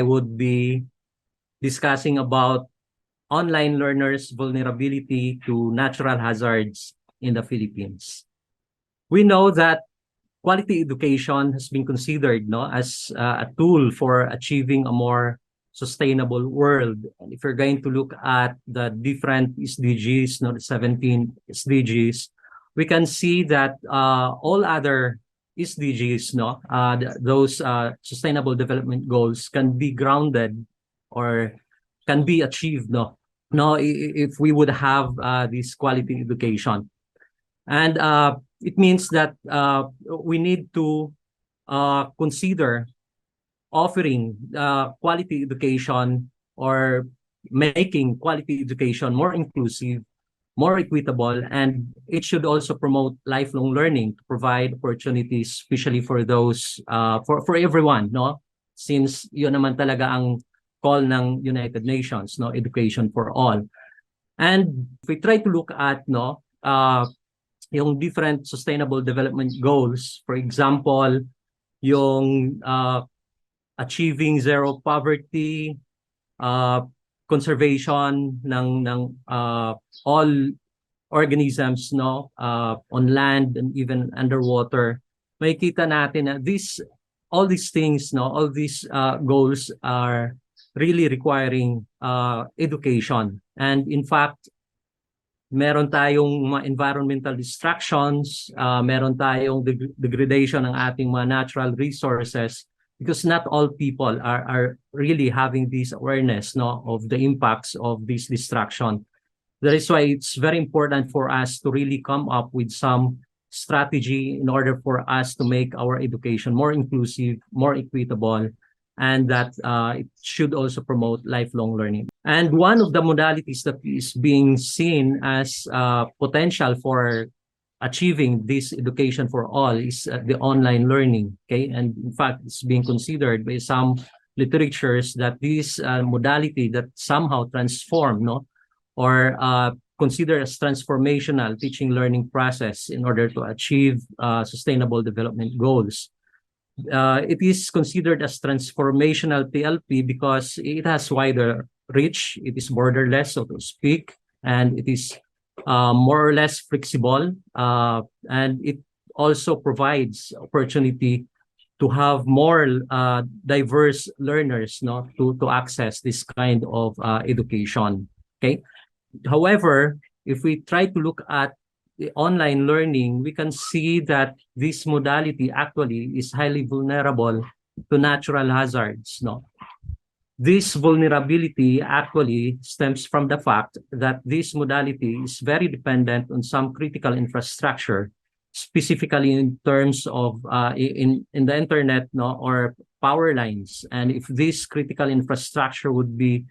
I would be discussing about online learners' vulnerability to natural hazards in the Philippines. We know that quality education has been considered as a tool for achieving a more sustainable world. And if you're going to look at the different SDGs, the 17 SDGs, we can see that all other SDGs, those sustainable development goals can be grounded or can be achieved, if we would have this quality education. And it means that we need to consider offering quality education or making quality education more inclusive, more equitable, and it should also promote lifelong learning to provide opportunities, especially for those, for everyone, since yun naman talaga ang call ng United Nations, education for all. And if we try to look at yung different sustainable development goals, for example, yung achieving zero poverty, conservation ng all organisms on land and even underwater, makikita natin na all these things, all these goals are really requiring education. And in fact, meron tayong mga environmental distractions, meron tayong degradation ng ating mga natural resources, because not all people are really having this awareness of the impacts of this distraction. That is why it's very important for us to really come up with some strategy in order for us to make our education more inclusive, more equitable, and that it should also promote lifelong learning. And one of the modalities that is being seen as potential for achieving this education for all is the online learning. Okay, and in fact, it's being considered by some literatures that this modality that somehow transform, or considered as transformational teaching learning process in order to achieve sustainable development goals. It is considered as transformational TLP because it has wider reach, it is borderless, so to speak, and it is more or less flexible, and it also provides opportunity to have more diverse learners to access this kind of education. Okay. However, if we try to look at the online learning, we can see that this modality actually is highly vulnerable to natural hazards. This vulnerability actually stems from the fact that this modality is very dependent on some critical infrastructure, specifically in terms of in the internet or power lines. And if this critical infrastructure would be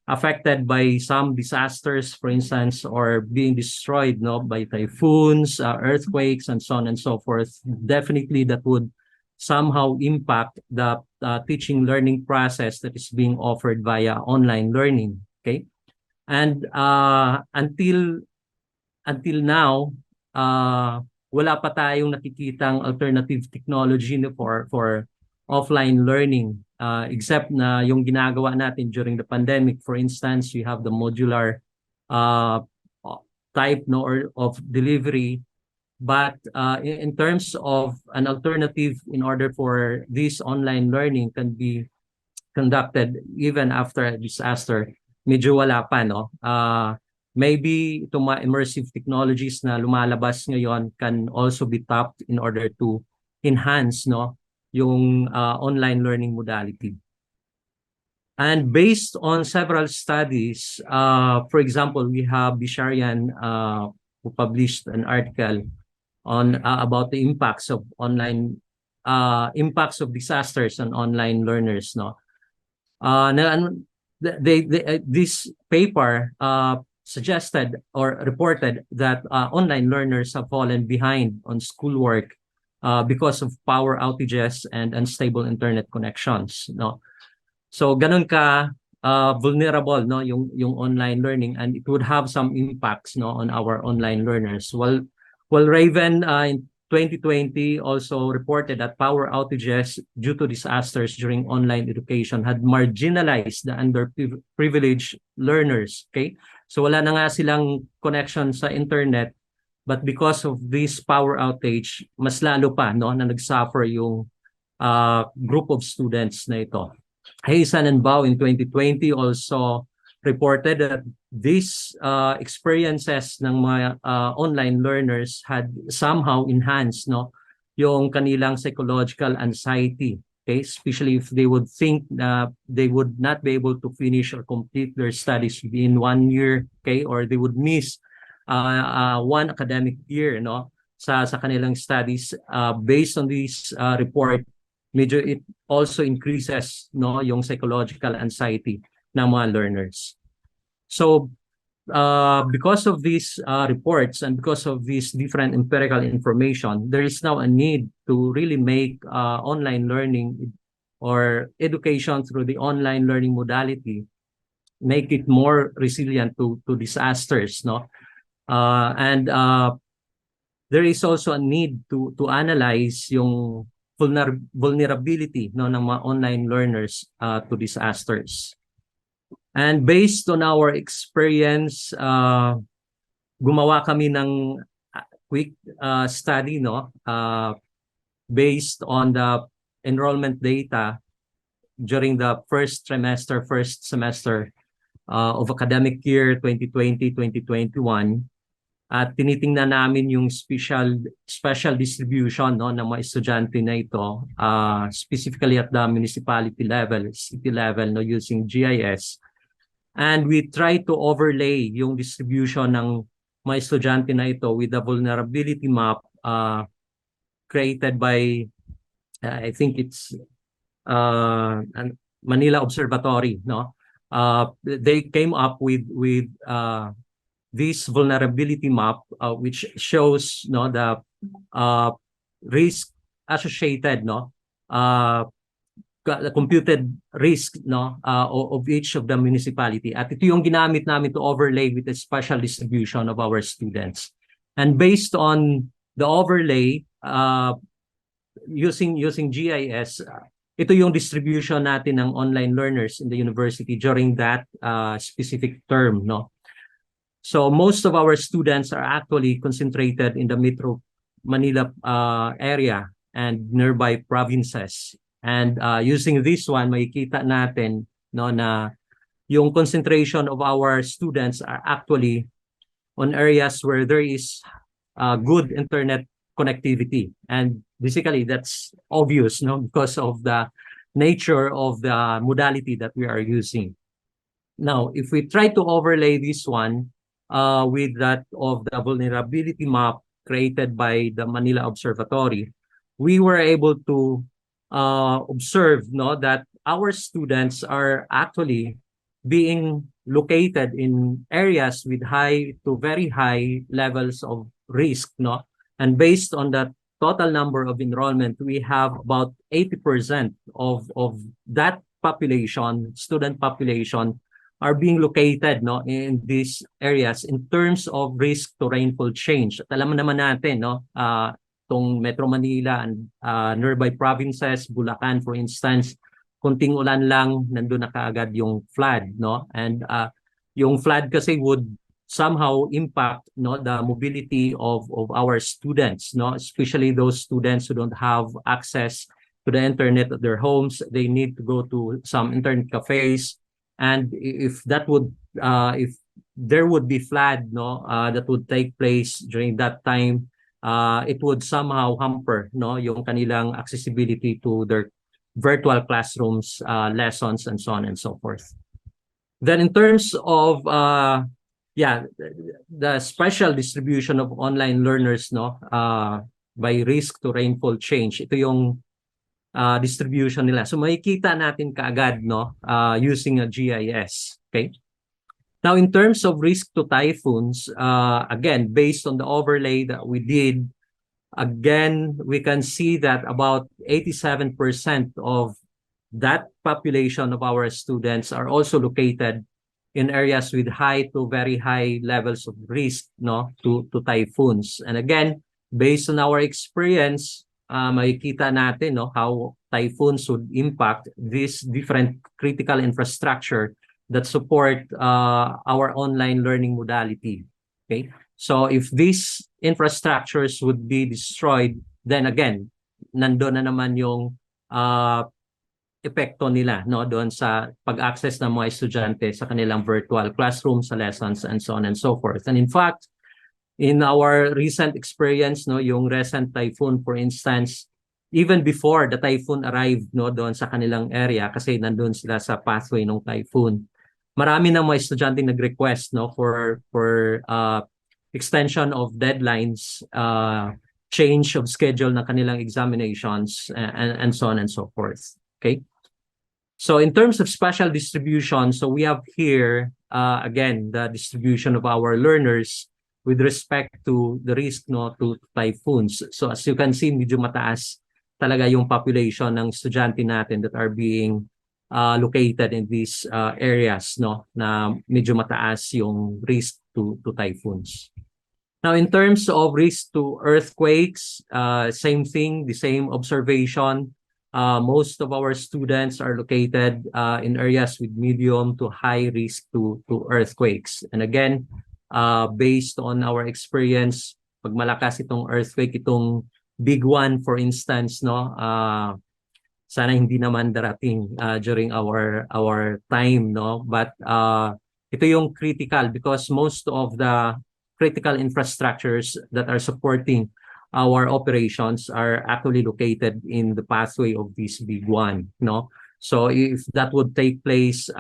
affected by some disasters, for instance, or being destroyed by typhoons, earthquakes, and so on and so forth, definitely that would somehow impact the teaching learning process that is being offered via online learning. Okay, and until now, wala pa tayong nakikitang alternative technology for offline learning, except na yung ginagawa natin during the pandemic. For instance, we have the modular type of delivery. But in terms of an alternative in order for this online learning can be conducted even after a disaster, medyo wala pa, maybe itong mga immersive technologies na lumalabas ngayon can also be tapped in order to enhance yung online learning modality. And based on several studies, for example, we have Bisharian who published an article on about the impacts of online impacts of disasters on online learners. This paper suggested or reported that online learners have fallen behind on schoolwork because of power outages and unstable internet connections. So ganun ka vulnerable yung online learning, and it would have some impacts on our online learners. Well, Raven, in 2020 also reported that power outages due to disasters during online education had marginalized the underprivileged learners. Okay? So wala na nga silang connection sa internet, but because of this power outage, mas lalo pa no na nagsuffer yung group of students na ito. Hasan and Bao in 2020 also reported that these experiences ng mga online learners had somehow enhanced no yung kanilang psychological anxiety, okay, especially if they would think na they would not be able to finish or complete their studies within 1 year, okay, or they would miss one academic year no sa kanilang studies. Based on this report, medyo it also increases no yung psychological anxiety ng mga learners. So because of these reports and because of this different empirical information, there is now a need to really make online learning or education through the online learning modality, make it more resilient to disasters, no? And there is also a need to analyze yung vulnerability no ng mga online learners to disasters. And based on our experience, gumawa kami ng quick study no based on the enrollment data during the first semester of academic year 2020-2021. At tinitingnan namin yung special distribution no ng mga estudyante na ito, specifically at the municipality level, city level, no, using GIS. And we try to overlay yung distribution ng mga estudyante na ito with the vulnerability map created by I think it's Manila Observatory, no. They came up with this vulnerability map, which shows no the risk associated no computed risk no of each of the municipality, at ito yung ginamit namin to overlay with the special distribution of our students. And based on the overlay using GIS, ito yung distribution natin ng online learners in the university during that specific term no. So most of our students are actually concentrated in the Metro Manila area and nearby provinces. And using this one, makikita natin no na yung concentration of our students are actually on areas where there is good internet connectivity. And basically that's obvious no because of the nature of the modality that we are using. Now, if we try to overlay this one with that of the vulnerability map created by the Manila Observatory, we were able to observe no that our students are actually being located in areas with high to very high levels of risk no. And based on that total number of enrollment, we have about 80% of that population, student population, are being located no in these areas in terms of risk to rainfall change. At alam naman natin no tong Metro Manila and nearby provinces, Bulacan for instance, kunting ulan lang nandoon na kaagad yung flood no. And yung flood kasi would somehow impact no the mobility of our students no, especially those students who don't have access to the internet at their homes. They need to go to some internet cafes. And if that would, if there would be flood, no, that would take place during that time, it would somehow hamper, no, yung kanilang accessibility to their virtual classrooms, lessons, and so on and so forth. Then, in terms of, the special distribution of online learners, no, by risk to rainfall change, ito yung distribution nila. So makikita natin kaagad no using a GIS, okay? Now in terms of risk to typhoons, again based on the overlay that we did, again we can see that about 87% of that population of our students are also located in areas with high to very high levels of risk no to typhoons. And again, based on our experience, makikita natin no, how typhoons would impact these different critical infrastructure that support our online learning modality. Okay, so if these infrastructures would be destroyed, then again, nandoon na naman yung epekto nila no doon sa pag-access ng mga estudyante sa kanilang virtual classroom, sa lessons, and so on and so forth. And in fact, in our recent experience, no, yung recent typhoon, for instance, even before the typhoon arrived no doon sa kanilang area, kasi nandun sila sa pathway ng typhoon, marami na mga estudyante nag-request no for extension of deadlines, change of schedule ng kanilang examinations, and so on and so forth. Okay. So in terms of spatial distribution, so we have here, again, the distribution of our learners with respect to the risk no to typhoons. So as you can see, medyo mataas talaga yung population ng estudyante natin that are being located in these areas no na medyo mataas yung risk to typhoons. Now in terms of risk to earthquakes, same thing, the same observation. Most of our students are located in areas with medium to high risk to earthquakes. And again, based on our experience, pag malakas itong earthquake, itong big one for instance, no, sana hindi naman darating during our time, no, but ito yung critical because most of the critical infrastructures that are supporting our operations are actually located in the pathway of this big one, no? So if that would take place,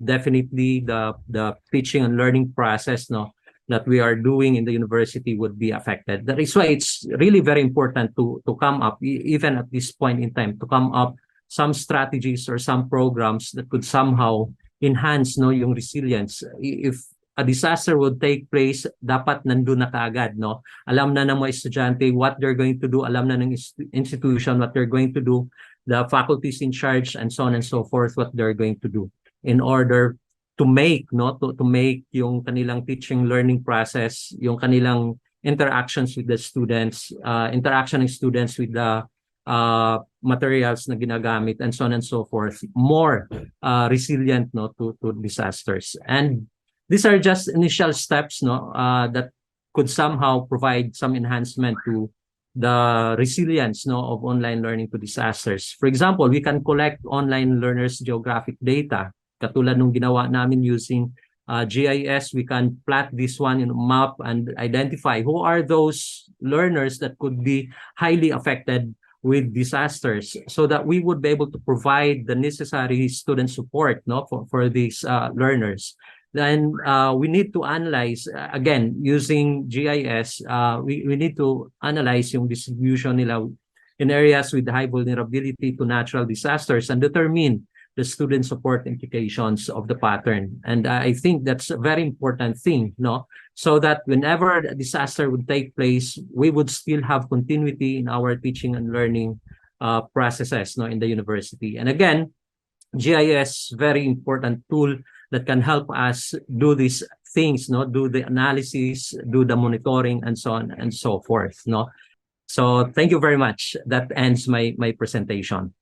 definitely the teaching and learning process, no, that we are doing in the university would be affected. That is why it's really very important to come up, even at this point in time, to come up some strategies or some programs that could somehow enhance no yung resilience. If a disaster would take place, dapat nandun na kaagad, no? Alam na ng mga estudyante what they're going to do, alam na ng institution what they're going to do, the faculties in charge, and so on and so forth, what they're going to do in order to make, no, to make yung kanilang teaching learning process, yung kanilang interactions with the students, interaction ng students with the materials na ginagamit, and so on and so forth, more resilient, no, to disasters. And these are just initial steps, no, that could somehow provide some enhancement to the resilience, no, of online learning to disasters. For example, we can collect online learners' geographic data. Katulad nung ginawa namin using GIS, we can plot this one in a map and identify who are those learners that could be highly affected with disasters, so that we would be able to provide the necessary student support, no, for these learners. Then we need to analyze, again, using GIS, we need to analyze yung distribution nila in areas with high vulnerability to natural disasters and determine the student support implications of the pattern. And I think that's a very important thing, no? So that whenever a disaster would take place, we would still have continuity in our teaching and learning processes, no, in the university. And again, GIS, very important tool that can help us do these things, no, do the analysis, do the monitoring, and so on and so forth, no. So thank you very much. That ends my presentation.